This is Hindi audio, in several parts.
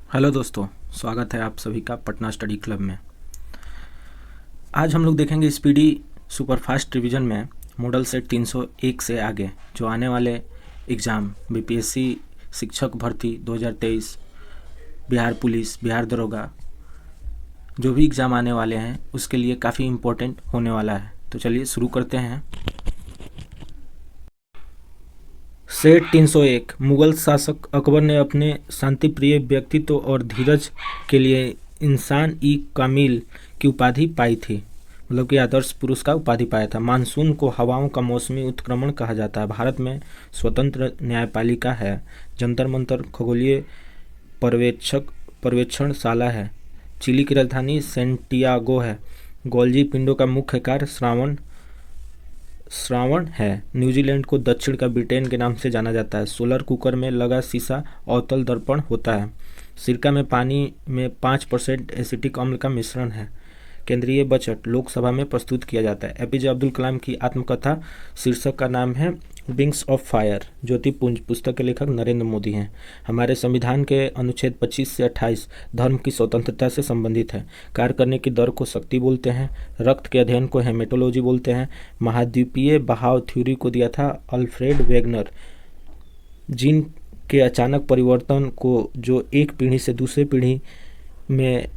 हेलो दोस्तों, स्वागत है आप सभी का पटना स्टडी क्लब में। आज हम लोग देखेंगे स्पीडी सुपरफास्ट रिवीजन में मॉडल सेट 301 से आगे जो आने वाले एग्ज़ाम बीपीएससी शिक्षक भर्ती 2023, बिहार पुलिस, बिहार दरोगा, जो भी एग्ज़ाम आने वाले हैं उसके लिए काफ़ी इम्पोर्टेंट होने वाला है। तो चलिए शुरू करते हैं। सेट 301 मुगल शासक अकबर ने अपने शांतिप्रिय व्यक्तित्व और धीरज के लिए इंसान ई कामिल की उपाधि पाई थी, मतलब कि आदर्श पुरुष का उपाधि पाया था। मानसून को हवाओं का मौसमी उत्क्रमण कहा जाता है। भारत में स्वतंत्र न्यायपालिका है। जंतर मंतर खगोलीय पर्यवेक्षणशाला है। चिली की राजधानी सेंटियागो है। गोल्जी पिंडों का मुख्य कार्य श्रावण है। न्यूजीलैंड को दक्षिण का ब्रिटेन के नाम से जाना जाता है। सोलर कुकर में लगा शीशा अवतल दर्पण होता है। सिरका में पानी में 5% एसिटिक अम्ल का मिश्रण है। केंद्रीय बजट लोकसभा में प्रस्तुत किया जाता है। एपीजे अब्दुल कलाम की आत्मकथा शीर्षक का नाम है विंग्स ऑफ फायर। ज्योतिपुंज पुस्तक के लेखक नरेंद्र मोदी हैं। हमारे संविधान के अनुच्छेद 25 से 28 धर्म की स्वतंत्रता से संबंधित है। कार्य करने की दर को शक्ति बोलते हैं। रक्त के अध्ययन को हेमेटोलॉजी बोलते हैं। महाद्वीपीय बहाव थ्योरी को दिया था अल्फ्रेड वेगनर। जीन के अचानक परिवर्तन को जो एक पीढ़ी से दूसरे पीढ़ी में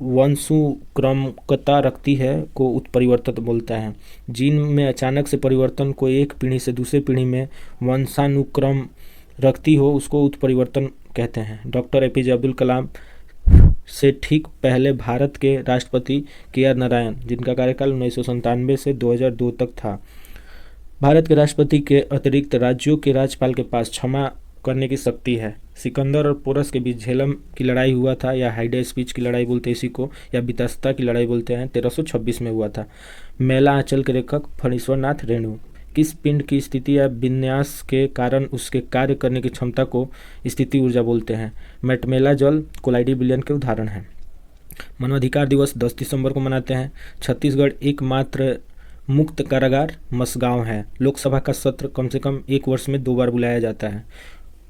वंशुक्रमकता रखती है को उत्परिवर्तन बोलता है। जीन में अचानक से परिवर्तन को एक पीढ़ी से दूसरे पीढ़ी में वंशानुक्रम रखती हो उसको उत्परिवर्तन कहते हैं। डॉक्टर एपीजे अब्दुल कलाम से ठीक पहले भारत के राष्ट्रपति के.आर. नारायण, जिनका कार्यकाल 1997 से 2002 तक था। भारत के राष्ट्रपति के अतिरिक्त राज्यों के राज्यपाल के पास क्षमा करने की शक्ति है। सिकंदर और पोरस के बीच झेलम की लड़ाई हुआ था, या हाइडे स्पीच की लड़ाई बोलते हैं इसी को, या बितस्ता की लड़ाई बोलते हैं, 1326 में हुआ था। मेला आंचल के लेखक फणीश्वरनाथ रेणु। किस पिंड की स्थिति या विन्यास के कारण उसके कार्य करने की क्षमता को स्थिति ऊर्जा बोलते हैं। मैटमेला जल कोलाइडी विलयन के उदाहरण हैं। मानवाधिकार दिवस 10 दिसंबर को मनाते हैं। छत्तीसगढ़ एकमात्र मुक्त कारागार मसगांव है। लोकसभा का सत्र कम से कम एक वर्ष में 2 बार बुलाया जाता है।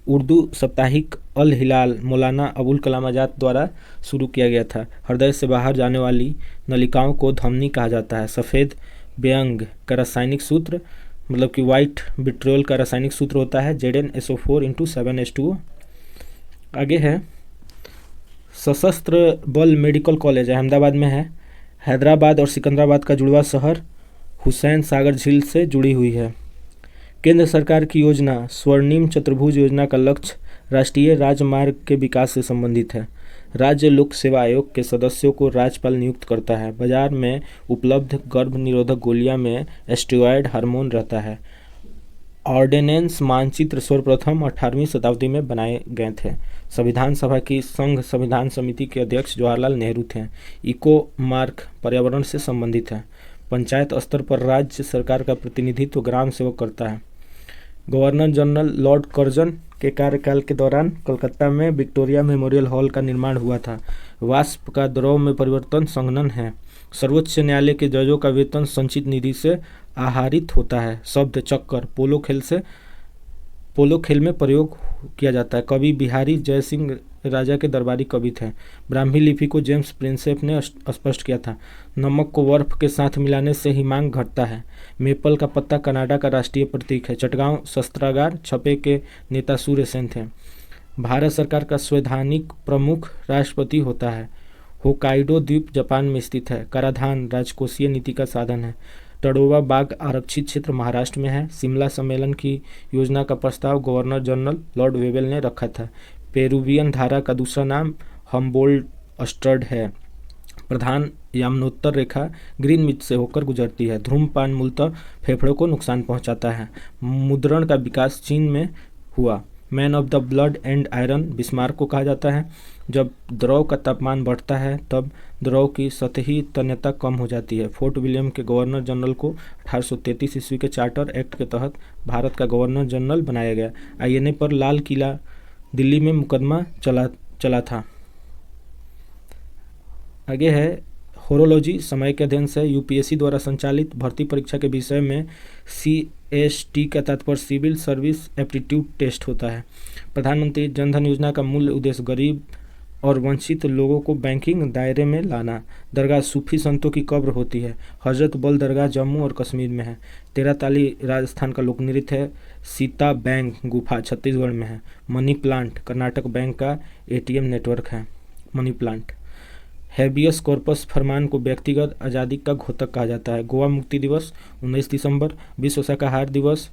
उर्दू साप्ताहिक अल हिलाल मौलाना अबुल कलाम आज़ाद द्वारा शुरू किया गया था। हृदय से बाहर जाने वाली नलिकाओं को धमनी कहा जाता है। सफ़ेद व्यंग का रासायनिक सूत्र, मतलब कि वाइट विट्रियोल का रासायनिक सूत्र होता है ZnSO4 × 7H2O। आगे है सशस्त्र बल मेडिकल कॉलेज अहमदाबाद में है। हैदराबाद और सिकंदराबाद का जुड़वा शहर हुसैन सागर झील से जुड़ी हुई है। केंद्र सरकार की योजना स्वर्णिम चतुर्भुज योजना का लक्ष्य राष्ट्रीय राजमार्ग के विकास से संबंधित है। राज्य लोक सेवा आयोग के सदस्यों को राज्यपाल नियुक्त करता है। बाजार में उपलब्ध गर्भ निरोधक गोलियां में स्टेरॉयड हार्मोन रहता है। ऑर्डिनेंस मानचित्र सर्वप्रथम 18वीं शताब्दी में बनाए गए थे। संविधान सभा की संघ संविधान समिति के अध्यक्ष जवाहरलाल नेहरू थे। इको मार्क पर्यावरण से संबंधित है। पंचायत स्तर पर राज्य सरकार का प्रतिनिधित्व ग्राम सेवक करता है। गवर्नर जनरल लॉर्ड कर्जन के कार्यकाल के दौरान कलकत्ता में विक्टोरिया मेमोरियल हॉल का निर्माण हुआ था। वाष्प का द्रव में परिवर्तन संघनन है। सर्वोच्च न्यायालय के जजों का वेतन संचित निधि से आहरित होता है। शब्द चक्कर पोलो खेल में प्रयोग किया जाता है। कवि बिहारी जय सिंह राजा के दरबारी कवि थे। ब्राह्मी लिपि को जेम्स प्रिंसेप ने स्पष्ट किया था। नमक को बर्फ के साथ मिलाने से हिमांक घटता है। मेपल का पत्ता कनाडा का राष्ट्रीय प्रतीक है। चटगांव शस्त्रागार छपे के नेता सूर्य सेन थे। भारत सरकार का संवैधानिक प्रमुख राष्ट्रपति होता है। होकाइडो द्वीप जापान में स्थित है। कराधान राजकोषीय नीति का साधन है। टडोवा बाग आरक्षित क्षेत्र महाराष्ट्र में है। शिमला सम्मेलन की योजना का प्रस्ताव गवर्नर जनरल लॉर्ड वेवेल ने रखा था। पेरुवियन धारा का दूसरा नाम हम्बोल्ट स्ट्रड है। प्रधान यमुनोत्तर रेखा ग्रीनविच से होकर गुजरती है। धूम्रपान मूलतः फेफड़ों को नुकसान पहुंचाता है। मुद्रण का विकास चीन में हुआ। Man of the blood and iron Bismarck को कहा जाता है। जब द्रव का तापमान बढ़ता है तब द्रव की सतही तन्यता कम हो जाती है। फोर्ट विलियम के गवर्नर जनरल को 1833 ईस्वी के चार्टर एक्ट के तहत भारत का गवर्नर जनरल बनाया गया। आईएनए पर लाल किला दिल्ली में मुकदमा चला था। आगे है होरोलॉजी समय के अध्ययन से यूपीएससी द्वारा संचालित भर्ती परीक्षा के विषय में सीएसटी का तात्पर्य सिविल सर्विस एप्टीट्यूड टेस्ट होता है। प्रधानमंत्री जनधन योजना का मूल उद्देश्य गरीब और वंचित लोगों को बैंकिंग दायरे में लाना। दरगाह सूफी संतों की कब्र होती है। हजरत बल दरगाह जम्मू और कश्मीर में है। तेरह ताली राजस्थान का लोक नृत्य है। सीता बैंक गुफा छत्तीसगढ़ में है। मनी प्लांट कर्नाटक बैंक का एटीएम नेटवर्क है। Money plant. हैबियस कॉर्पस फरमान को व्यक्तिगत आज़ादी का घोतक कहा जाता है। गोवा मुक्ति दिवस 19 दिसंबर। विश्व शाकाहार दिवस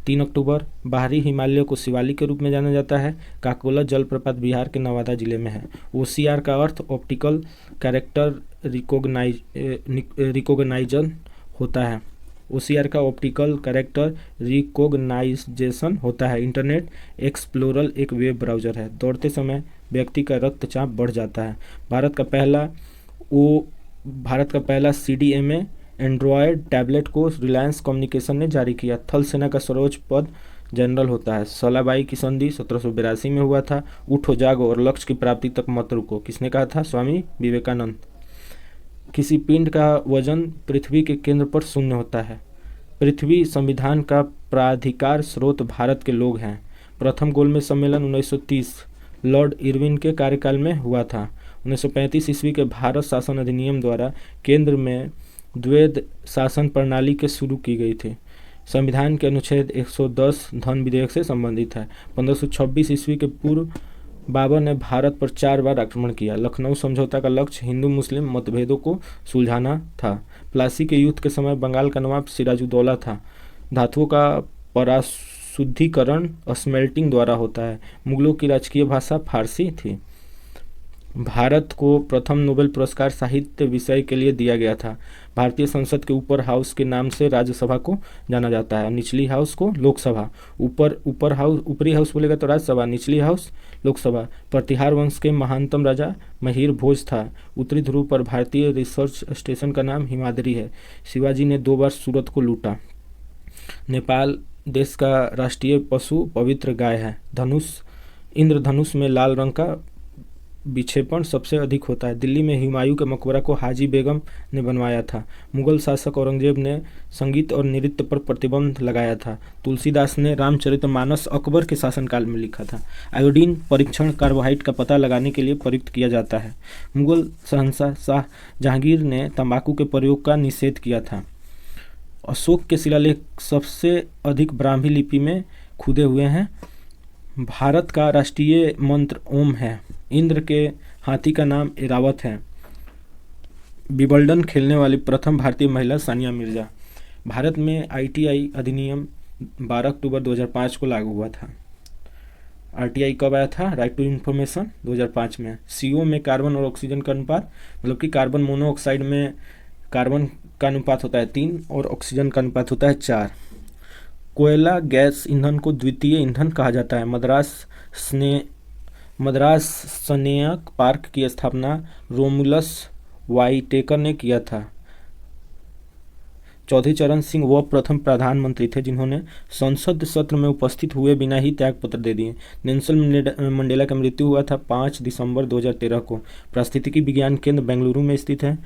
3 अक्टूबर। बाहरी हिमालय को शिवालिक के रूप में जाना जाता है। काकोला जलप्रपात बिहार के नवादा जिले में है। ओसीआर का अर्थ ऑप्टिकल कैरेक्टर रिकोगनाइजन होता है। ओसीआर का ऑप्टिकल कैरेक्टर रिकोगनाइजेशन होता है। इंटरनेट एक्सप्लोरर एक वेब ब्राउज़र है। दौड़ते समय व्यक्ति का रक्तचाप बढ़ जाता है। भारत का पहला सीडीएमए एंड्रॉयड टैबलेट को रिलायंस कम्युनिकेशन ने जारी किया। थल सेना का सर्वोच्च पद जनरल होता है। सलाबाई की संधि 1782 में हुआ था। उठो जागो और लक्ष्य की प्राप्ति तक मत रुको, किसने कहा था? स्वामी विवेकानंद। किसी पिंड का वजन पृथ्वी के केंद्र पर शून्य होता है। पृथ्वी संविधान का प्राधिकार स्रोत भारत के लोग हैं। प्रथम गोलमेज सम्मेलन 1930 लॉर्ड इरविन के कार्यकाल में हुआ था। 1935 ईस्वी के भारत शासन अधिनियम द्वारा केंद्र में द्वैध शासन प्रणाली के शुरू की गई थी। संविधान के अनुच्छेद 110 धन विधेयक से संबंधित है। 1526 ईस्वी के पूर्व बाबर ने भारत पर 4 बार आक्रमण किया। लखनऊ समझौता का लक्ष्य हिंदू मुस्लिम मतभेदों को सुलझाना था। प्लासी के युद्ध के समय बंगाल का नवाब सिराजुद्दौला था। धातुओं का पराशुद्धिकरण स्मेल्टिंग द्वारा होता है। मुगलों की राजकीय भाषा फारसी थी। भारत को प्रथम नोबेल पुरस्कार साहित्य विषय के लिए दिया गया था। भारतीय संसद के ऊपर हाउस के नाम से राज्यसभा को जाना जाता है। निचली हाउस को लोकसभा। ऊपरी हाउस बोलेगा तो राज्यसभा, निचली हाउस लोकसभा। प्रतिहार वंश के महानतम राजा महिर भोज था। उत्तरी ध्रुव पर भारतीय रिसर्च स्टेशन का नाम हिमाद्री है। शिवाजी ने 2 बार सूरत को लूटा। नेपाल देश का राष्ट्रीय पशु पवित्र गाय है। इंद्रधनुष में लाल रंग का विक्षेपण सबसे अधिक होता है। दिल्ली में हुमायूं के मकबरा को हाजी बेगम ने बनवाया था। मुगल शासक औरंगजेब ने संगीत और नृत्य पर प्रतिबंध लगाया था। तुलसीदास ने रामचरितमानस अकबर के शासनकाल में लिखा था। आयोडीन परीक्षण कार्बोहाइड्रेट का पता लगाने के लिए प्रयुक्त किया जाता है। मुगल शहंशाह शाह जहांगीर ने तंबाकू के प्रयोग का निषेध किया था। अशोक के शिलालेख सबसे अधिक ब्राह्मी लिपि में खुदे हुए हैं। भारत का राष्ट्रीय मंत्र ओम है। इंद्र के हाथी का नाम एरावत है। विंबलडन खेलने वाली प्रथम भारतीय महिला सानिया मिर्जा। भारत में आईटीआई अधिनियम 12 अक्टूबर 2005 को लागू हुआ था। आरटीआई कब आया था? राइट टू इन्फॉर्मेशन 2005 में। सीओ में कार्बन और ऑक्सीजन का अनुपात, मतलब कि कार्बन मोनोऑक्साइड में कार्बन का अनुपात होता है 3 और ऑक्सीजन का अनुपात होता है 4। कोयला गैस ईंधन को द्वितीय ईंधन कहा जाता है। मद्रास स्नेक पार्क की स्थापना रोमुलस वाइटेकर ने किया था। चौधरी चरण सिंह वह प्रथम प्रधानमंत्री थे जिन्होंने संसद सत्र में उपस्थित हुए बिना ही त्यागपत्र दे दिए। नेल्सन मंडेला का मृत्यु हुआ था 5 दिसंबर 2013 को। पारिस्थितिकी विज्ञान केंद्र बेंगलुरु में स्थित है।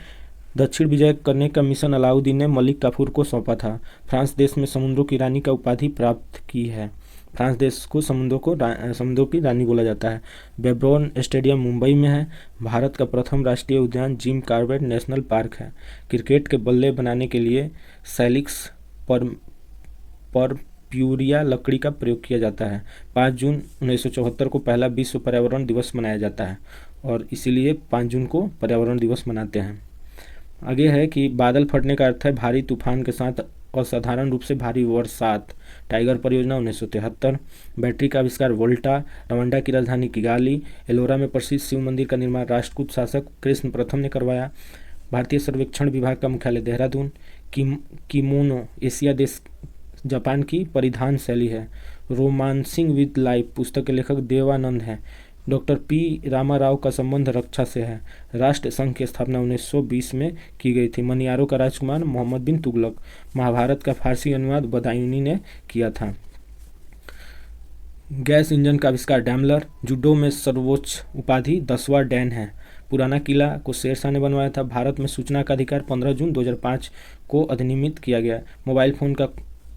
दक्षिण विजय करने का मिशन अलाउद्दीन ने मलिक काफूर को सौंपा था। फ्रांस देश में समुद्रों की रानी का उपाधि प्राप्त की है। फ्रांस देश को समुद्रों की रानी बोला जाता है। बेब्रोन स्टेडियम मुंबई में है। भारत का प्रथम राष्ट्रीय उद्यान जिम कॉर्बेट नेशनल पार्क है। क्रिकेट के बल्ले बनाने के लिए सैलिक्स परप्यूरिया लकड़ी का प्रयोग किया जाता है। 5 जून 1974 को पहला विश्व पर्यावरण दिवस मनाया जाता है और इसीलिए 5 जून को पर्यावरण दिवस मनाते हैं। आगे है कि बादल फटने का अर्थ है भारी तूफान के साथ असाधारण रूप से भारी बरसात। टाइगर परियोजना 1973। बैटरी का आविष्कार वोल्टा। रवांडा की राजधानी किगाली। एलोरा में प्रसिद्ध शिव मंदिर का निर्माण राष्ट्रकूट शासक कृष्ण प्रथम ने करवाया। भारतीय सर्वेक्षण विभाग का मुख्यालय देहरादून। किमोनो एशिया देश जापान की परिधान शैली है। रोमांसिंग विद लाइफ पुस्तक के लेखक देवानंद हैं। डॉक्टर पी रामाराव का संबंध रक्षा से है। राष्ट्र संघ की स्थापना 1920 में की गई थी। मनियारों का राजकुमार मोहम्मद बिन तुगलक। महाभारत का फारसी अनुवाद बदायूनी ने किया था। गैस इंजन का आविष्कार डैमलर। जूडो में सर्वोच्च उपाधि 10वां डैन है। पुराना किला को शेरशाह ने बनवाया था। भारत में सूचना का अधिकार 15 जून 2005 को अधिनियमित किया गया। मोबाइल फ़ोन का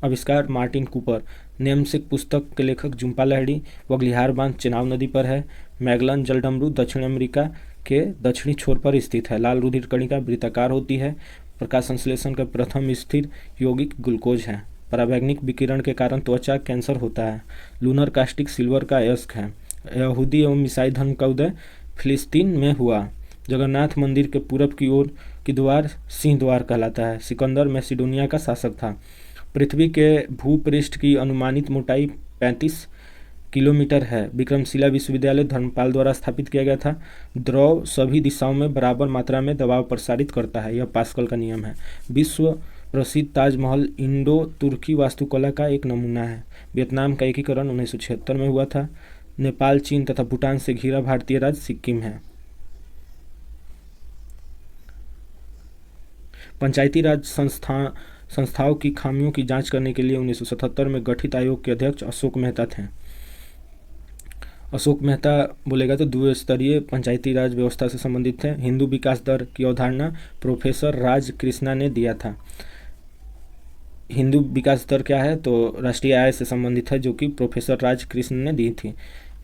आविष्कार मार्टिन कूपर। नेमसेक पुस्तक के लेखक झुम्पा लाहिड़ी। वगलिहार बांध चेनाब नदी पर है। मैगलन जलडमरू दक्षिण अमेरिका के दक्षिणी छोर पर स्थित है। लाल रुधिर कणिका वृत्ताकार होती है। प्रकाश संश्लेषण का प्रथम स्थिर यौगिक ग्लूकोज है। पराबैंगनी विकिरण के कारण त्वचा कैंसर होता है। लूनर कास्टिक सिल्वर का अयस्क है। यहूदी एवं ईसाई धर्म का उदय फिलिस्तीन में हुआ। जगन्नाथ मंदिर के पूरब की ओर की द्वार सिंह द्वार कहलाता है। सिकंदर मैसिडोनिया का शासक था। पृथ्वी के भूपृष्ठ की अनुमानित मोटाई 35 किलोमीटर है। विक्रमशिला विश्वविद्यालय धर्मपाल द्वारा स्थापित किया गया था। द्रव सभी दिशाओं में बराबर मात्रा में दबाव प्रसारित करता है, यह पास्कल का नियम है। विश्व प्रसिद्ध ताजमहल इंडो तुर्की वास्तुकला का एक नमूना है। वियतनाम का एकीकरण 1976 में हुआ था। नेपाल, चीन तथा भूटान से घिरा भारतीय राज्य सिक्किम है। पंचायती राज संस्थाओं की खामियों की जांच करने के लिए 1977 में गठित आयोग के अध्यक्ष अशोक मेहता थे। अशोक मेहता बोलेगा तो द्विस्तरीय पंचायती राज व्यवस्था से संबंधित है। हिंदू विकास दर की अवधारणा प्रोफेसर राज कृष्णा ने दिया था। हिंदू विकास दर क्या है तो राष्ट्रीय आय से संबंधित है, जो कि प्रोफेसर राज कृष्ण ने दी थी।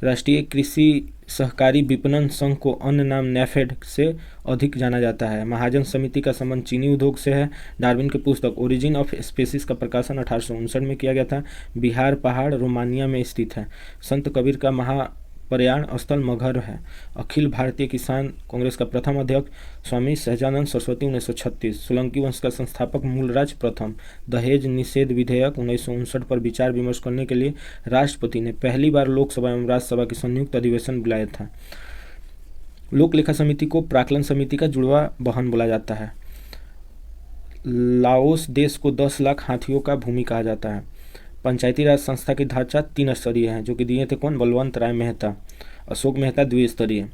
राष्ट्रीय कृषि सहकारी विपणन संघ को अन्य नाम नेफेड से अधिक जाना जाता है। महाजन समिति का संबंध चीनी उद्योग से है। डार्विन की पुस्तक ओरिजिन ऑफ स्पीसीज का प्रकाशन 1859 में किया गया था। बिहार पहाड़ रोमानिया में स्थित है। संत कबीर का महाप्रयाण स्थल मगहर है। अखिल भारतीय किसान कांग्रेस का प्रथम अध्यक्ष स्वामी सहजानंद सरस्वती 1936। सोलंकी वंश का संस्थापक मूलराज प्रथम। दहेज निषेध विधेयक 1959 पर विचार विमर्श करने के लिए राष्ट्रपति ने पहली बार लोकसभा एवं राज्यसभा की संयुक्त अधिवेशन बुलाया था। लोक लेखा समिति को प्राक्कलन समिति का जुड़वा बहन बोला जाता है। लाओस देश को 10 लाख हाथियों का भूमि कहा जाता है। पंचायती राज संस्था की ढांचा 3 स्तरीय है, जो कि दिए थे कौन? बलवंत राय मेहता। अशोक मेहता द्विस्तरीय।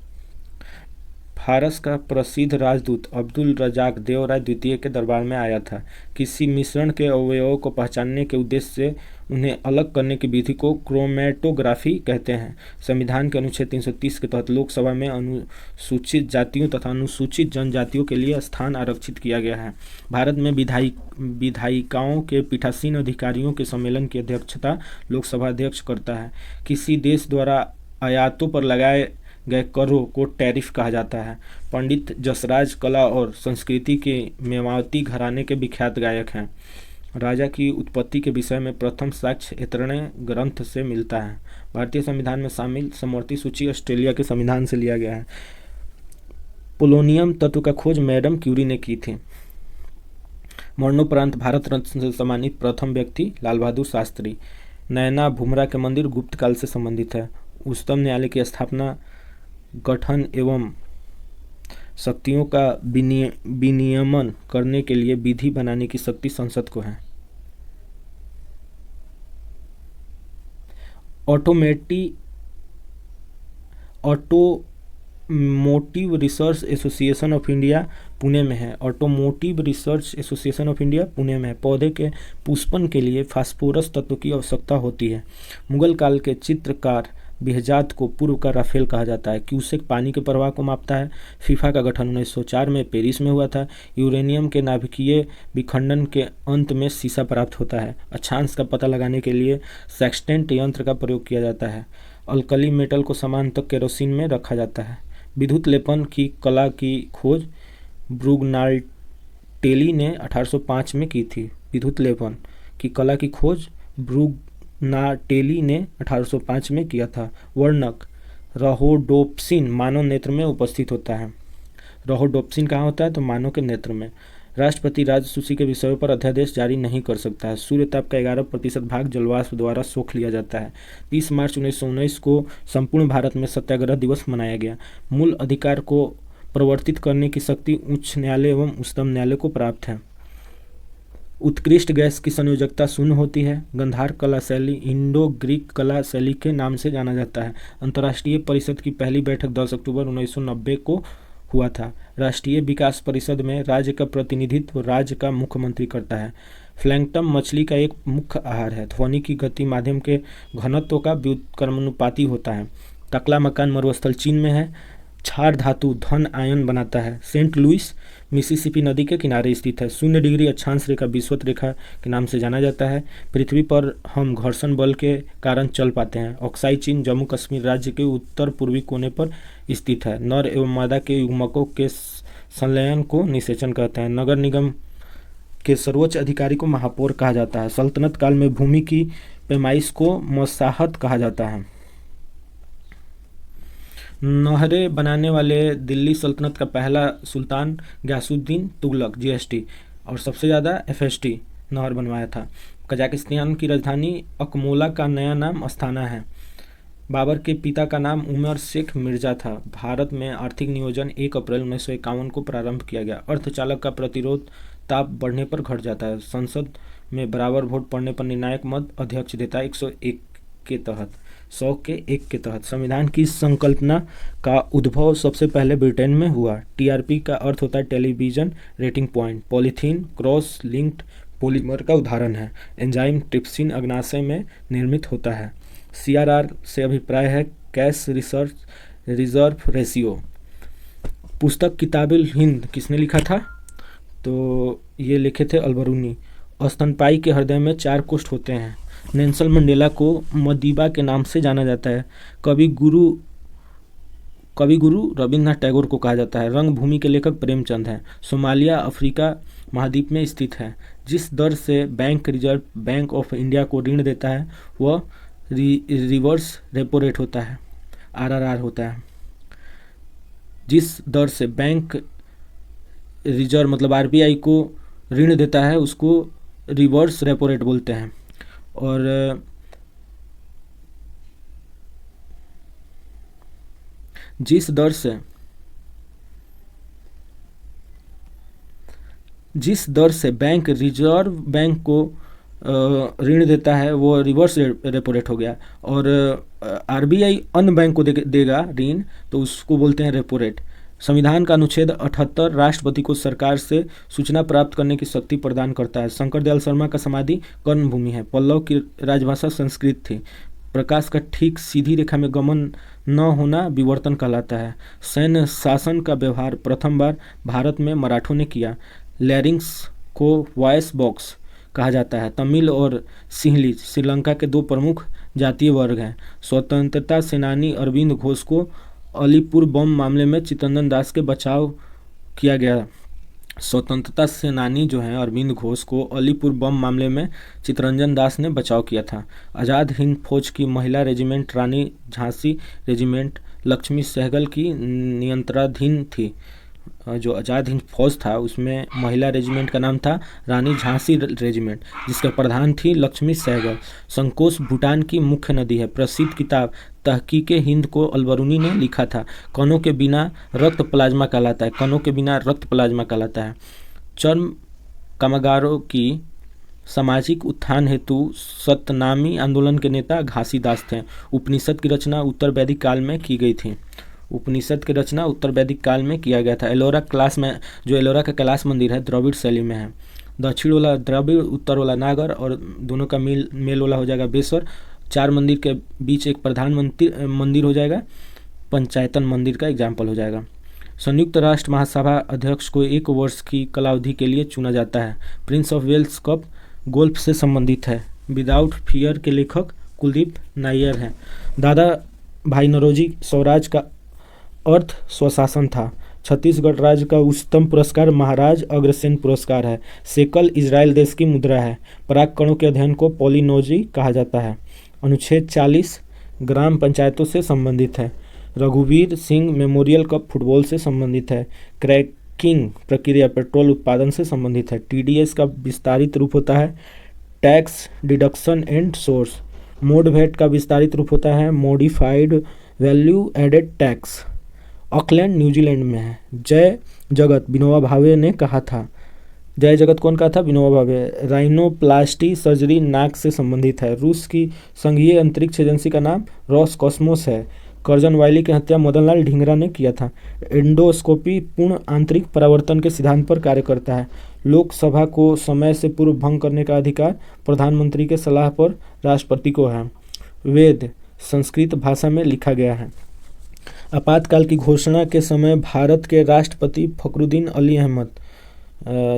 फारस का प्रसिद्ध राजदूत अब्दुल रजाक देव राय द्वितीय के दरबार में आया था। किसी मिश्रण के अवयवों को पहचानने के उद्देश्य से उन्हें अलग करने की विधि को क्रोमेटोग्राफी कहते हैं। संविधान के अनुच्छेद 330 के तहत लोकसभा में अनुसूचित जातियों तथा अनुसूचित जनजातियों के लिए स्थान आरक्षित किया गया है। भारत में विधायिकाओं के पीठासीन अधिकारियों के सम्मेलन की अध्यक्षता लोकसभा अध्यक्ष करता है। किसी देश द्वारा आयातों पर लगाए गए करों को टैरिफ कहा जाता है। पंडित जसराज कला और संस्कृति के मेवाती घराने के विख्यात गायक हैं। राजा की उत्पत्ति के विषय में प्रथम साक्ष्य ऐतरेय ग्रंथ से मिलता है। भारतीय संविधान में शामिल समवर्ती सूची ऑस्ट्रेलिया के संविधान से लिया गया है। पोलोनियम तत्व का खोज मैडम क्यूरी ने की थी। मरणोपरांत भारत रत्न से सम्मानित प्रथम व्यक्ति लाल बहादुर शास्त्री। नैना भूमरा के मंदिर गुप्त काल से संबंधित है। उच्चतम न्यायालय की स्थापना, गठन एवं शक्तियों का विनियमन करने के लिए विधि बनाने की शक्ति संसद को है। Automotive research association of India Pune में है। Automotive research association of India Pune में है। पौधे के पुष्पन के लिए फास्फोरस तत्व की आवश्यकता होती है। मुगल काल के चित्रकार बेहजाद को पूर्व का राफेल कहा जाता है। क्यूसेक पानी के प्रवाह को मापता है। फीफा का गठन 1904 में पेरिस में हुआ था। यूरेनियम के नाभिकीय विखंडन के अंत में सीसा प्राप्त होता है। अक्षांश का पता लगाने के लिए सेक्सटेंट यंत्र का प्रयोग किया जाता है। अल्कली मेटल को समानांतर केरोसिन में रखा जाता है। विद्युत लेपन की कला की खोज ब्रूगनाल्टेली ने 1805 में की थी। विद्युत लेपन की कला की खोज ब्रूगनाल्टेली ने 1805 में किया था। वर्णक रहोडोप्सिन मानव नेत्र में उपस्थित होता है। रहोडोप्सिन कहाँ होता है? तो मानव के नेत्र में। राष्ट्रपति राजसूची के विषयों पर अध्यादेश जारी नहीं कर सकता है। सूर्यताप का 11% भाग जलवाष्प द्वारा सोख लिया जाता है। 30 मार्च 1919 को संपूर्ण भारत में सत्याग्रह दिवस मनाया गया। मूल अधिकार को प्रवर्तित करने की शक्ति उच्च न्यायालय एवं उच्चतम न्यायालय को प्राप्त है। उत्कृष्ट गैस की संयोजकता शून्य होती है। गंधार कला शैली इंडो ग्रीक कला शैली के नाम से जाना जाता है। अंतर्राष्ट्रीय परिषद की पहली बैठक 10 अक्टूबर 1990 को हुआ था। राष्ट्रीय विकास परिषद में राज्य का प्रतिनिधित्व राज्य का मुख्यमंत्री करता है। प्लैंकटन मछली का एक मुख्य आहार है। ध्वनि की गति माध्यम के घनत्व का व्युत्क्रमानुपाती होता है। टकला मकान मरुस्थल चीन में है। क्षार धातु धन आयन बनाता है। सेंट लुइस मिसिसिपी नदी के किनारे स्थित है। 0 डिग्री अक्षांश रेखा विषुवत रेखा के नाम से जाना जाता है। पृथ्वी पर हम घर्षण बल के कारण चल पाते हैं। अक्साई चीन जम्मू कश्मीर राज्य के उत्तर पूर्वी कोने पर स्थित है। नर एवं मादा के युग्मकों के संलयन को निषेचन कहते हैं। नगर निगम के सर्वोच्च अधिकारी को महापौर कहा जाता है। सल्तनत काल में भूमि की पैमाइश को मसाहत कहा जाता है। नहरें बनाने वाले दिल्ली सल्तनत का पहला सुल्तान गयासुद्दीन तुगलक GST और सबसे ज़्यादा FST नहर बनवाया था। कजाकिस्तान की राजधानी अकमोला का नया नाम अस्थाना है। बाबर के पिता का नाम उमर शेख मिर्जा था। भारत में आर्थिक नियोजन 1 अप्रैल 1951 को प्रारंभ किया गया। अर्धचालक का प्रतिरोध ताप बढ़ने पर घट जाता है। संसद में बराबर वोट पड़ने पर निर्णायक मत अध्यक्ष देता है 101 के तहत 100 के 1 के तहत। संविधान की संकल्पना का उद्भव सबसे पहले ब्रिटेन में हुआ। TRP का अर्थ होता है television rating point. Polythene cross linked polymer का उदाहरण है। एंजाइम ट्रिप्सिन अग्नाशय में निर्मित होता है। CRR से अभिप्राय है कैश रिजर्व रेशियो। पुस्तक किताबुल हिंद किसने लिखा था? तो ये लिखे थे अलबरूनी। स्तनपायी के हृदय में 4 कोष्ठ होते हैं। नेल्सन मंडेला को मदीबा के नाम से जाना जाता है। कवि गुरु रविन्द्रनाथ टैगोर को कहा जाता है। रंगभूमि के लेखक प्रेमचंद हैं। सोमालिया अफ्रीका महाद्वीप में स्थित है। जिस दर से bank reserve bank of India को ऋण देता है वह रिवर्स रेपो रेट होता है, RRR होता है। जिस दर से बैंक रिजर्व मतलब RBI को ऋण देता है उसको रिवर्स रेपो रेट बोलते हैं। और जिस दर से बैंक रिजर्व बैंक को ऋण देता है वो रिवर्स रेपो रेट हो गया। और RBI अन्य बैंक को देगा ऋण तो उसको बोलते हैं रेपो रेट। संविधान का अनुच्छेद 78 राष्ट्रपति को सरकार से सूचना प्राप्त करने की शक्ति प्रदान करता है। शंकर दयाल शर्मा का समाधि कर्णभूमि है। पल्लव की राजभाषा संस्कृत थी। प्रकाश का ठीक सीधी रेखा में गमन न होना विवर्तन कहलाता है। सैन्य शासन का व्यवहार प्रथम बार भारत में मराठों ने किया। लैरिंग्स को वॉइस बॉक्स कहा जाता है। तमिल और सिंहली श्रीलंका के 2 प्रमुख जातीय वर्ग हैं। स्वतंत्रता सेनानी अरविंद घोष को अलीपुर बम मामले में चित्तरंजन दास के बचाव किया गया। स्वतंत्रता सेनानी जो हैं अरविंद घोष को अलीपुर बम मामले में चित्तरंजन दास ने बचाव किया था। आज़ाद हिंद फौज की महिला रेजिमेंट रानी झांसी रेजिमेंट लक्ष्मी सहगल की नियंत्रणाधीन थी। जो आज़ाद हिंद फौज था उसमें महिला रेजिमेंट का नाम था रानी झांसी रेजिमेंट, जिसके प्रधान थी लक्ष्मी सहगल। संकोश भूटान की मुख्य नदी है। प्रसिद्ध किताब तहकीके हिंद को अलबरूनी ने लिखा था। कणों के बिना रक्त प्लाज्मा कहलाता है। कणों के बिना रक्त प्लाज्मा कहलाता है। चर्म कामगारों की सामाजिक उत्थान हेतु सतनामी आंदोलन के नेता घासीदास थे। उपनिषद की रचना उत्तर वैदिक काल में की गई थी। उपनिषद की रचना उत्तर वैदिक काल में किया गया था। एलोरा क्लास में जो एलोरा का कैलाश मंदिर है द्रविड़ शैली में है। दक्षिण वाला द्रविड़, उत्तर वाला नागर और दोनों का मेल वाला हो जाएगा बेसर। 4 मंदिर के बीच एक प्रधान मंदिर हो जाएगा। पंचायतन मंदिर का एग्जाम्पल हो जाएगा। संयुक्त राष्ट्र महासभा अध्यक्ष को 1 वर्ष की कालावधि के लिए चुना जाता है। Prince of Wales cup golf से संबंधित है। विदाउट फियर के लेखक कुलदीप नायर हैं। दादा भाई नौरोजी स्वराज का अर्थ स्वशासन था। छत्तीसगढ़ राज्य का उच्चतम पुरस्कार महाराज अग्रसेन पुरस्कार है। सेकल इजराइल देश की मुद्रा है। पराग कणों के अध्ययन को पॉलिनोजी कहा जाता है। अनुच्छेद 40 ग्राम पंचायतों से संबंधित है। रघुवीर सिंह मेमोरियल कप फुटबॉल से संबंधित है। क्रैकिंग प्रक्रिया पेट्रोल उत्पादन से संबंधित है। TDS का विस्तारित रूप होता है टैक्स डिडक्शन एंड सोर्स। मोड वैट का विस्तारित रूप होता है modified value added tax. Auckland New Zealand में है। जय जगत विनोबा भावे ने कहा था। जय जगत कौन कहा था? विनोबा भावे। राइनोप्लास्टी सर्जरी नाक से संबंधित है। रूस की संघीय अंतरिक्ष एजेंसी का नाम रॉसकॉस्मोस है। कर्जन वाइली की हत्या मदनलाल ढींगरा ने किया था। एंडोस्कोपी पूर्ण आंतरिक परावर्तन के सिद्धांत पर कार्य करता है। लोकसभा को समय से पूर्व भंग करने का अधिकार प्रधानमंत्री के सलाह पर राष्ट्रपति को है। वेद संस्कृत भाषा में लिखा गया है। आपातकाल की घोषणा के समय भारत के राष्ट्रपति फखरुद्दीन अली अहमद,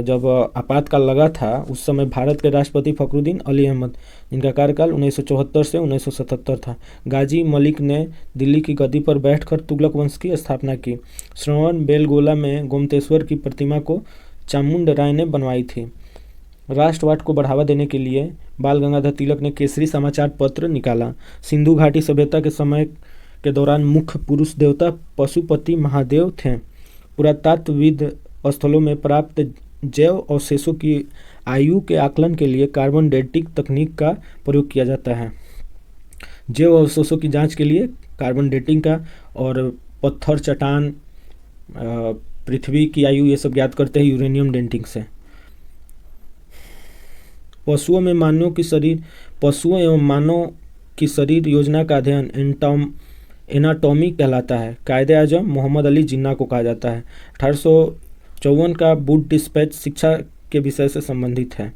जब आपातकाल लगा था उस समय भारत के राष्ट्रपति फखरुद्दीन अली अहमद, जिनका कार्यकाल 1974 से 1977 था, गाजी मलिक ने दिल्ली की गद्दी पर बैठकर तुगलक वंश की स्थापना की। श्रवण बेलगोला में गोमतेश्वर की प्रतिमा को चामुंड राय ने बनवाई थी। राष्ट्रवाद को बढ़ावा देने के लिए बाल गंगाधर तिलक ने केसरी समाचार पत्र निकाला। सिंधु घाटी सभ्यता के समय के दौरान मुख्य पुरुष देवता पशुपति महादेव थे। पुरातत्वविद स्थलों में प्राप्त जैव अवशेषों की आयु के आकलन के लिए कार्बन डेटिंग तकनीक का प्रयोग किया जाता है। जैव अवशेषों की जांच के लिए कार्बन डेटिंग का, और पत्थर, चट्टान, पृथ्वी की आयु, ये सब ज्ञात करते हैं यूरेनियम डेटिंग से। पशुओं एवं मानव की शरीर योजना का अध्ययन एनाटॉमी कहलाता है। कायदे आजम मोहम्मद अली जिन्ना को कहा जाता है। 1854 का बुड डिस्पैच शिक्षा के विषय से संबंधित है।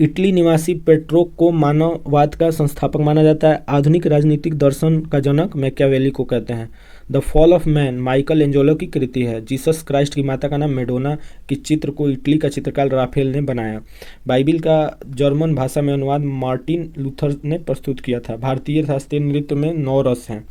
इटली निवासी पेट्रो को मानववाद का संस्थापक माना जाता है। आधुनिक राजनीतिक दर्शन का जनक मैकियावेली को कहते हैं। The fall of man Michael Angelo की कृति है। जीसस क्राइस्ट की माता का नाम मेडोना की चित्र को इटली का चित्रकार राफेल ने बनाया। बाइबिल का जर्मन भाषा में अनुवाद मार्टिन लूथर ने प्रस्तुत किया था। भारतीय शास्त्रीय नृत्य में 9 रस हैं।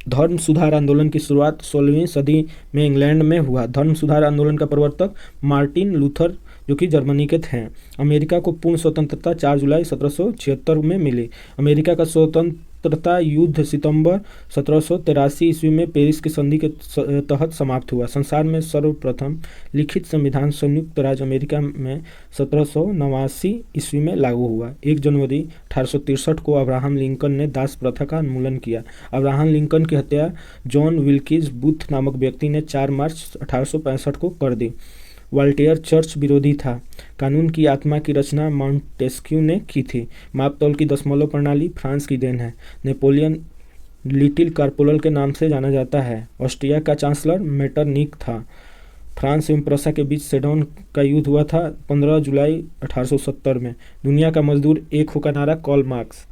धर्म सुधार आंदोलन की शुरुआत 16वीं सदी में इंग्लैंड में हुआ। धर्म सुधार आंदोलन का प्रवर्तक मार्टिन लूथर, जो कि जर्मनी के थे। अमेरिका को पूर्ण स्वतंत्रता 4 जुलाई 1776 में मिली। अमेरिका का स्वतंत्रता युद्ध सितंबर 1783 ईस्वी में पेरिस की संधि के तहत समाप्त हुआ। संसार में सर्वप्रथम लिखित संविधान संयुक्त राज्य अमेरिका में 1789 ईस्वी में लागू हुआ। 1 जनवरी 1863 को अब्राहम लिंकन ने दास प्रथा का उन्मूलन किया। अब्राहम लिंकन की हत्या जॉन विल्किस बूथ नामक व्यक्ति ने 4 मार्च 1865 को कर दी। वॉल्टेयर चर्च विरोधी था। कानून की आत्मा की रचना मॉन्टेस्क्यू ने की थी। मापतौल की दशमलव प्रणाली फ्रांस की देन है। नेपोलियन लिटिल कार्पोरल के नाम से जाना जाता है। ऑस्ट्रिया का चांसलर मेटरनिक था। फ्रांस एवं प्रसा के बीच सेडोन का युद्ध हुआ था 15 जुलाई 1870 में। दुनिया का मजदूर एक हो का नारा कार्ल मार्क्स,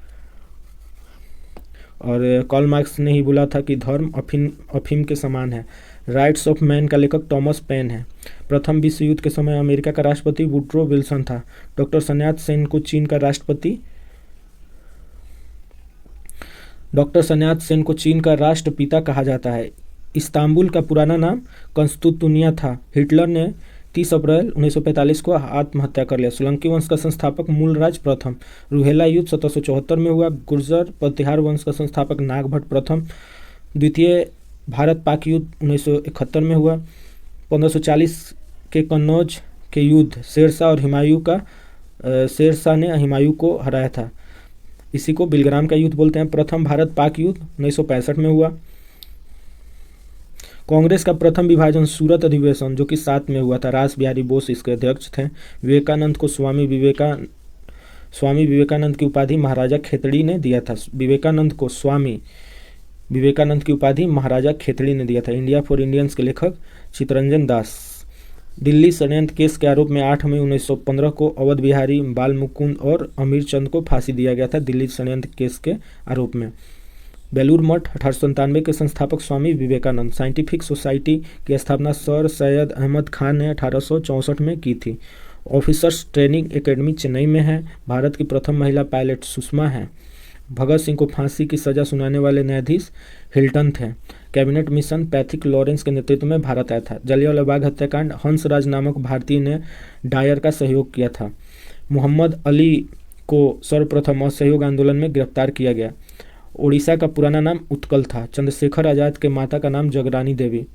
और कार्ल मार्क्स ने ही बोला था कि धर्म अफीम के समान है। राइट्स ऑफ मैन का लेखक थॉमस पेन है। प्रथम विश्व युद्ध के समय अमेरिका का राष्ट्रपति वुड्रो विल्सन था। डॉक्टर सन्यात सेन को चीन का राष्ट्रपिता कहा जाता है। इस्तांबुल का पुराना नाम कंस्तुतुनिया था। हिटलर ने 30 अप्रैल 1945 को आत्महत्या कर लिया। सोलंकी वंश का संस्थापक मूलराज प्रथम। रूहेला युद्ध 1774 में हुआ। गुर्जर प्रतिहार वंश का संस्थापक नागभट्ट प्रथम। द्वितीय भारत पाक युद्ध 1971 में हुआ। 1540 के कन्नौज के युद्ध शेरशाह ने हुमायूं को हराया था। इसी को बिलग्राम का युद्ध बोलते हैं। प्रथम भारत पाक युद्ध 1965 में हुआ। कांग्रेस का प्रथम विभाजन सूरत अधिवेशन, जो कि 7 में हुआ था। रास बिहारी बोस इसके अध्यक्ष थे। विवेकानंद को स्वामी विवेकानंद की उपाधि महाराजा खेतड़ी ने दिया था। विवेकानंद की उपाधि महाराजा खेतड़ी ने दिया था। इंडिया फॉर इंडियंस के लेखक चितरंजन दास। दिल्ली षड्यंत्र केस के आरोप में 8 मई 1915 को अवध बिहारी, बाल मुकुंद और अमीर चंद को फांसी दिया गया था दिल्ली षड्यंत्र केस के आरोप में। बेलूर मठ 1897 के संस्थापक स्वामी विवेकानंद। साइंटिफिक सोसाइटी की स्थापना सर सैयद अहमद खान ने 1864 में की थी। ऑफिसर्स ट्रेनिंग एकेडमी चेन्नई में है। भारत की प्रथम महिला पायलट सुषमा है। भगत सिंह को फांसी की सजा सुनाने वाले न्यायाधीश हिल्टन थे। कैबिनेट मिशन पैथिक लॉरेंस के नेतृत्व में भारत आया था। जलियांवाला बाग हत्याकांड हंसराज नामक भारतीय ने डायर का सहयोग किया था। मोहम्मद अली को सर्वप्रथम असहयोग आंदोलन में गिरफ्तार किया गया। ओडिशा का पुराना नाम उत्कल था। चंद्रशेखर आजाद के माता का नाम जगरानी देवी।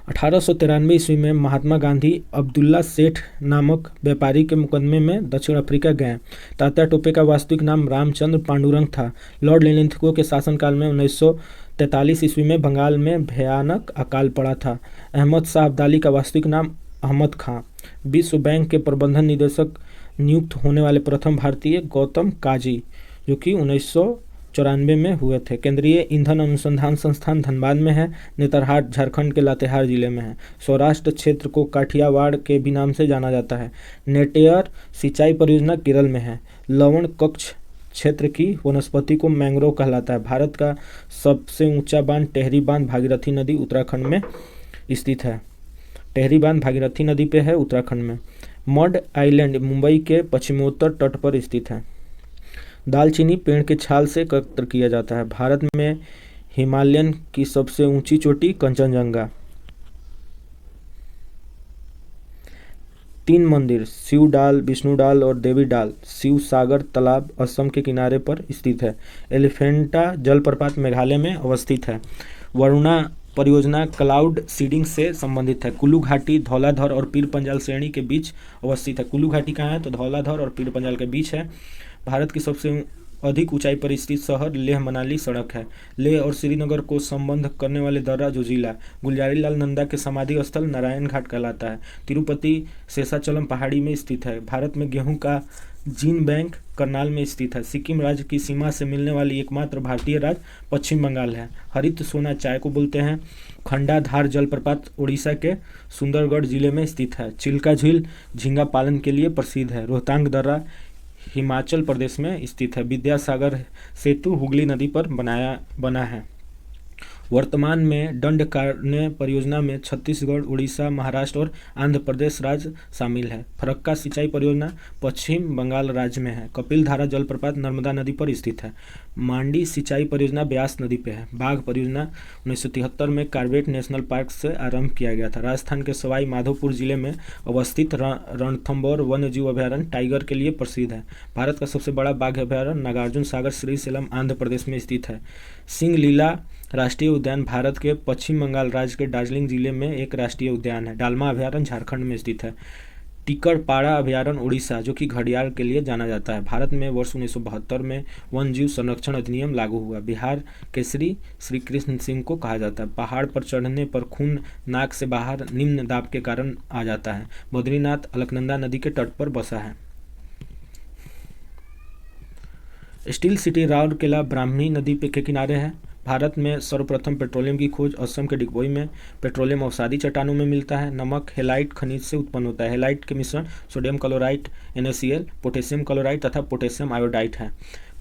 1893 ईस्वी में महात्मा गांधी अब्दुल्ला सेठ नामक व्यापारी के मुकदमे में दक्षिण अफ्रीका गए। तात्या टोपे का वास्तविक नाम रामचंद्र पांडुरंग था। लॉर्ड लिलिंथगो के शासनकाल में 1943 ईस्वी में बंगाल में भयानक अकाल पड़ा था। अहमद शाह अब्दाली का वास्तविक नाम अहमद खां। विश्व बैंक के प्रबंधन निदेशक नियुक्त होने वाले प्रथम भारतीय गौतम काजी, जो कि 1994 में हुए थे। केंद्रीय ईंधन अनुसंधान संस्थान धनबाद में है। नेतरहाट झारखंड के लातेहार जिले में है। सौराष्ट्र क्षेत्र को काठियावाड़ के भी नाम से जाना जाता है। नेटेयर सिंचाई परियोजना केरल में है। लवण कक्ष क्षेत्र की वनस्पति को मैंग्रोव कहलाता है। भारत का सबसे ऊंचा बांध टेहरी बांध भागीरथी नदी उत्तराखंड में स्थित है। टेहरी बांध भागीरथी नदी पे है उत्तराखंड में। मड आइलैंड मुंबई के पश्चिमोत्तर तट पर स्थित है। दालचीनी पेड़ के छाल से एकत्र किया जाता है। भारत में हिमालयन की सबसे ऊंची चोटी कंचनजंगा। 3 मंदिर शिवडाल, विष्णुडाल और देवीडाल शिव सागर तालाब असम के किनारे पर स्थित है। एलिफेंटा जलप्रपात मेघालय में अवस्थित है। वरुणा परियोजना क्लाउड सीडिंग से संबंधित है। कुल्लू घाटी धौलाधर और पीर पंजाल श्रेणी के बीच अवस्थित है। कुल्लू घाटी कहाँ है? तो धौलाधर और पीर पंजाल के बीच है। भारत की सबसे अधिक ऊंचाई पर स्थित शहर लेह मनाली सड़क है। लेह और श्रीनगर को संबंध करने वाले दर्रा जोजिला गुलजारी लाल नंदा के समाधि स्थल नारायण घाट कहलाता है। तिरुपति शेषाचलम पहाड़ी में स्थित है। भारत में गेहूं का जीन बैंक करनाल में स्थित है। सिक्किम राज्य की सीमा से मिलने वाली एकमात्र भारतीय राज्य पश्चिम बंगाल है। हरित सोना चाय को बोलते हैं। खंडाधार जलप्रपात उड़ीसा के सुंदरगढ़ जिले में स्थित है। चिल्का झील झींगा पालन के लिए प्रसिद्ध है। रोहतांग दर्रा हिमाचल प्रदेश में स्थित है। विद्यासागर सेतु हुगली नदी पर बना है। वर्तमान में दंडकारण्य परियोजना में छत्तीसगढ़, उड़ीसा, महाराष्ट्र और आंध्र प्रदेश राज्य शामिल है। फरक्का सिंचाई परियोजना पश्चिम बंगाल राज्य में है। कपिल धारा जलप्रपात नर्मदा नदी पर स्थित है। मांडी सिंचाई परियोजना ब्यास नदी पे है। बाघ परियोजना 1973 में कॉर्बेट नेशनल पार्क से आरंभ किया गया था। राजस्थान के सवाई माधोपुर जिले में अवस्थित रणथंभौर वन्यजीव अभयारण्य टाइगर के लिए प्रसिद्ध है। भारत का सबसे बड़ा बाघ अभयारण्य नागार्जुन सागर श्रीशैलम आंध्र प्रदेश में स्थित है। सिंह लीला राष्ट्रीय उद्यान भारत के पश्चिम बंगाल राज्य के दार्जिलिंग जिले में एक राष्ट्रीय उद्यान है। डालमा अभयारण्य झारखंड में स्थित है। टिकरपाड़ा अभयारण्य उड़ीसा जो कि घड़ियाल के लिए जाना जाता है। भारत में वर्ष 1972 में वन जीव संरक्षण अधिनियम लागू हुआ। बिहार केसरी श्री कृष्ण सिंह को कहा जाता है। पहाड़ पर चढ़ने पर खून नाक से बाहर निम्न दाब के कारण आ जाता है। बद्रीनाथ अलकनंदा नदी के तट पर बसा है। स्टील सिटी राउरकेला ब्राह्मणी नदी के किनारे है। भारत में सर्वप्रथम पेट्रोलियम की खोज असम के डिगबोई में पेट्रोलियम अवसादी चट्टानों में मिलता है। नमक हेलाइट खनिज से उत्पन्न होता है। हेलाइट के मिश्रण sodium chloride NaCl, potassium chloride तथा पोटेशियम आयोडाइड है।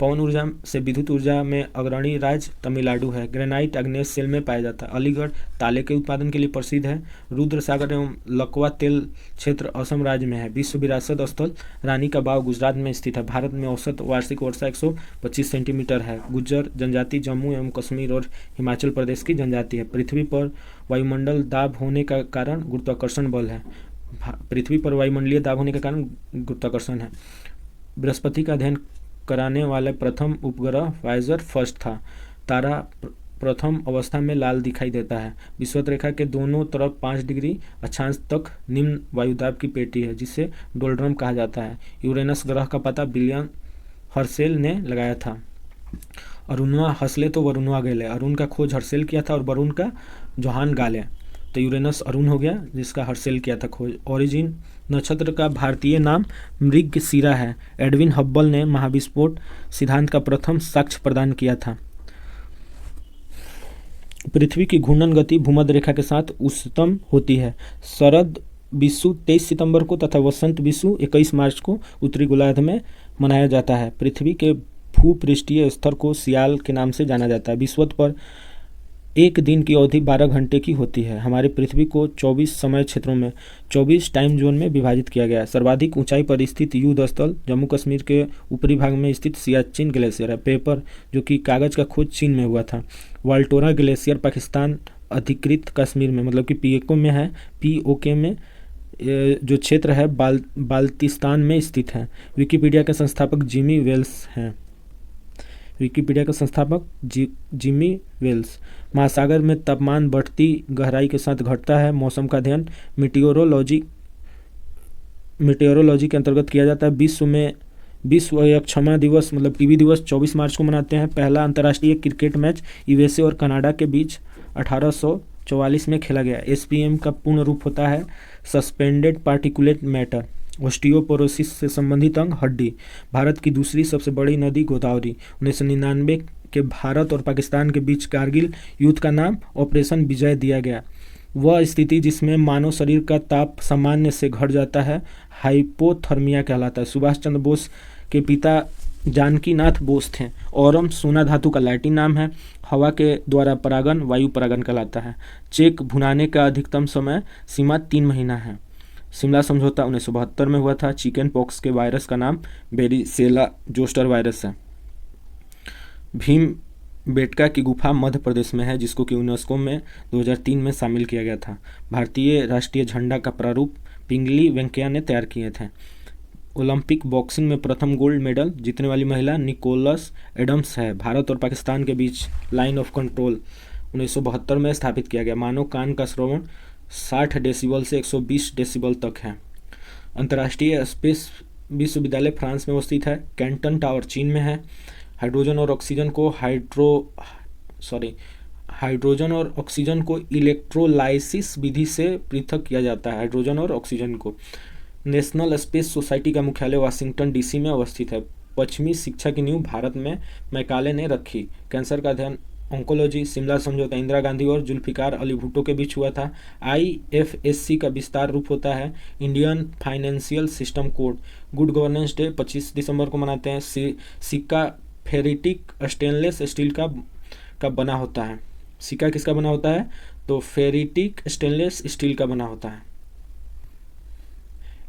पवन ऊर्जा से विद्युत ऊर्जा में अग्रणी राज्य तमिलनाडु है। ग्रेनाइट अग्नेय सेल में पाया जाता है। अलीगढ़ ताले के उत्पादन के लिए प्रसिद्ध है। रुद्र सागर एवं लकवा तेल क्षेत्र असम राज्य में है। विश्व विरासत स्थल रानी का बाव गुजरात में स्थित है। भारत में औसत वार्षिक वर्षा 125 सेंटीमीटर है। गुज्जर जनजाति जम्मू एवं कश्मीर और हिमाचल प्रदेश की जनजाति है। पृथ्वी पर वायुमंडल दाब होने का कारण गुरुत्वाकर्षण बल है। पृथ्वी पर वायुमंडलीय दाब होने का कारण गुरुत्वाकर्षण है। बृहस्पति का अध्ययन कराने वाले प्रथम उपग्रह वायेजर फर्स्ट था। तारा प्रथम अवस्था में लाल दिखाई देता है। विषुवत रेखा के दोनों तरफ 5 डिग्री अक्षांश तक निम्न वायुदाब की पेटी है जिसे डोल्ड्रम कहा जाता है। यूरेनस ग्रह का पता विलियम हर्शेल ने लगाया था। अरुणवा हंसले तो वरुणवा गेले। अरुण का खोज हर्शेल किया था और वरुण का जोहान गाले। तो यूरेनस अरुण हो गया जिसका हर्शेल किया था खोज। ओरिजिन नक्षत्र का भारतीय नाम मृगशिरा है। एडविन हब्बल ने महाविस्फोट सिद्धांत का प्रथम साक्ष्य प्रदान किया था। पृथ्वी की घूर्णन गति भूमध्य रेखा के साथ उच्चतम होती है। शरद विषु 23 सितंबर को तथा वसंत विषु 21 मार्च को उत्तरी गोलार्ध में मनाया जाता है। पृथ्वी के भूपृष्ठीय स्तर को सियाल के नाम से जाना जाता है। विषुवत पर एक दिन की अवधि 12 घंटे की होती है। हमारी पृथ्वी को 24 समय क्षेत्रों में 24 टाइम जोन में विभाजित किया गया है। सर्वाधिक ऊंचाई पर स्थित युद्ध स्थल जम्मू कश्मीर के ऊपरी भाग में स्थित सियाचिन ग्लेशियर है। पेपर जो कि कागज़ का खोज चीन में हुआ था। वाल्टोरा ग्लेशियर पाकिस्तान अधिकृत कश्मीर में मतलब कि POK में है। POK में जो क्षेत्र है बाल्टिस्तान में स्थित है। विकिपीडिया के संस्थापक जिमी वेल्स हैं। विकिपीडिया का संस्थापक जिमी वेल्स। महासागर में तापमान बढ़ती गहराई के साथ घटता है। मौसम का अध्ययन मीटेरोलॉजी के अंतर्गत किया जाता है। विश्व क्षमा दिवस मतलब टीबी दिवस 24 मार्च को मनाते हैं। पहला अंतर्राष्ट्रीय क्रिकेट मैच USA और कनाडा के बीच 1844 में खेला गया। SPM का पूर्ण रूप होता है सस्पेंडेड पार्टिकुलेट मैटर। ऑस्टियोपोरोसिस से संबंधित अंग हड्डी। भारत की दूसरी सबसे बड़ी नदी गोदावरी। 1999 के भारत और पाकिस्तान के बीच कारगिल युद्ध का नाम ऑपरेशन विजय दिया गया। वह स्थिति जिसमें मानव शरीर का ताप सामान्य से घट जाता है हाइपोथर्मिया कहलाता है। सुभाष चंद्र बोस के पिता जानकीनाथ बोस थे। ओरम सोना धातु का लैटिन नाम है। हवा के द्वारा परागन वायु परागन कहलाता है। चेक भुनाने का अधिकतम समय सीमा 3 महीना है। शिमला समझौता 1972 में हुआ था। चिकन पॉक्स के वायरस का नाम वेरिसेला जोस्टर वायरस है। भीम बेटका की गुफा मध्य प्रदेश में है, जिसको कि यूनेस्को में 2003 में शामिल किया गया था। भारतीय राष्ट्रीय झंडा का प्रारूप पिंगली वेंकैया ने तैयार किए थे। ओलंपिक बॉक्सिंग में प्रथम गोल्ड मेडल जीतने वाली महिला निकोलस एडम्स है। भारत और पाकिस्तान के बीच लाइन ऑफ कंट्रोल 1972 में स्थापित किया गया। मानव कान का श्रवण 60 डेसिबल से 120 डेसिबल तक है। अंतर्राष्ट्रीय स्पेस विश्वविद्यालय फ्रांस में अवस्थित है। कैंटन टावर चीन में है। हाइड्रोजन और ऑक्सीजन को इलेक्ट्रोलाइसिस विधि से पृथक किया जाता है। हाइड्रोजन और ऑक्सीजन को। नेशनल स्पेस सोसाइटी का मुख्यालय वाशिंगटन डीसी में अवस्थित है। पश्चिमी शिक्षा की नींव भारत में मैकाले ने रखी। कैंसर का अध्ययन ऑन्कोलॉजी। शिमला समझौता इंदिरा गांधी और जुल्फिकार अली भुट्टो के बीच हुआ था। IFSC का विस्तार रूप होता है Indian financial system code. Good governance day 25 दिसंबर को मनाते हैं। सिक्का फेरिटिक स्टेनलेस स्टील का बना होता है। सिक्का किसका बना होता है? तो फेरिटिक स्टेनलेस स्टील का बना होता है।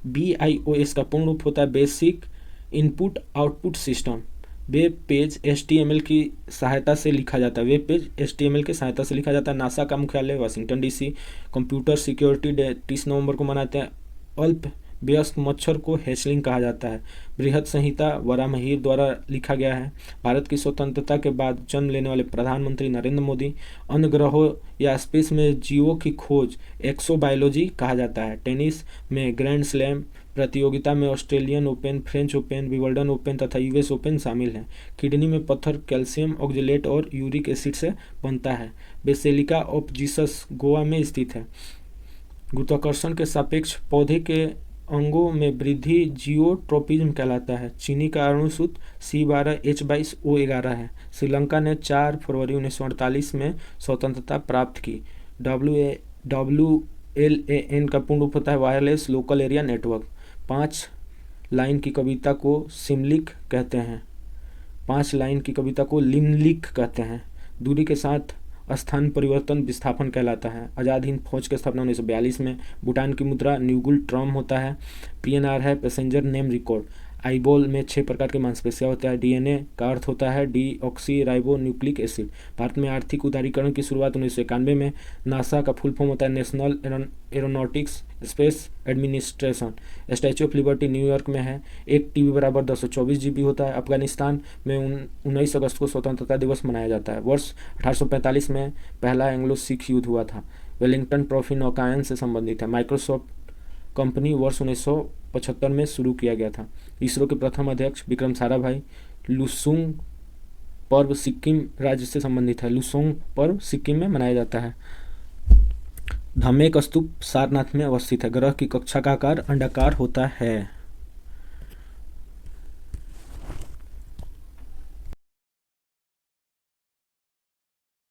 BIOS का पूर्ण रूप होता है basic input output system. Web page HTML की सहायता से लिखा जाता है। वेब पेज HTML की सहायता से लिखा जाता है। नासा का मुख्यालय Washington DC. Computer security day 30 नवंबर को मनाते हैं। अल्प व्यस्क मच्छर को हेचलिंग कहा जाता है। बृहद संहिता वराहमिहिर द्वारा लिखा गया है। भारत की स्वतंत्रता के बाद जन्म लेने वाले प्रधानमंत्री नरेंद्र मोदी। अन्य ग्रहों या स्पेस में जीवों की खोज एक्सोबायोलॉजी कहा जाता है। टेनिस में ग्रैंड स्लैम प्रतियोगिता में Australian open, French open, Wimbledon open तथा US ओपन शामिल हैं। किडनी में पत्थर कैल्शियम ऑक्जेलेट और यूरिक एसिड से बनता है। बेसिलिका ऑफ जीसस गोवा में स्थित है। गुरुत्वाकर्षण के सापेक्ष पौधे के अंगों में वृद्धि जियोट्रोपिज्म कहलाता है। चीनी का अणु सूत्र C12H22O11 है। श्रीलंका ने 4 फरवरी 1948 में स्वतंत्रता प्राप्त की। WLAN का पूर्ण रूप होता है wireless local area network. 5 line की कविता को सिमलिक कहते हैं। 5 लाइन की कविता को लिमलिक कहते हैं। दूरी के साथ स्थान परिवर्तन विस्थापन कहलाता है। आज़ाद हिंद फौज की स्थापना 1942 में। भूटान की मुद्रा न्यूगुल ट्रम होता है। PNR है पैसेंजर नेम रिकॉर्ड। आईबॉल में 6 प्रकार के मांसपेशियां होता है। DNA का अर्थ होता है deoxy ribo nucleic acid. Bharat में आर्थिक उदारीकरण की शुरुआत 1991 में। नासा का फुल फॉर्म होता है national aeronautics space administration. Statue of liberty New York में है। 1 TB बराबर 224 GB होता है। अफगानिस्तान में 19 अगस्त को स्वतंत्रता दिवस मनाया जाता है। वर्ष 1845 में पहला एंग्लो सिख युद्ध हुआ था। वेलिंगटन ट्रॉफी नौकायन से संबंधित है। माइक्रोसॉफ्ट कंपनी वर्ष 1975 में शुरू किया गया था। इसरो के प्रथम अध्यक्ष विक्रम साराभाई। लुसुंग पर्व सिक्किम राज्य से संबंधित है। लुसोंग पर्व सिक्किम में मनाया जाता है। धमेक स्तूप सारनाथ में अवस्थित है। ग्रह की कक्षा का आकार अंडाकार होता है।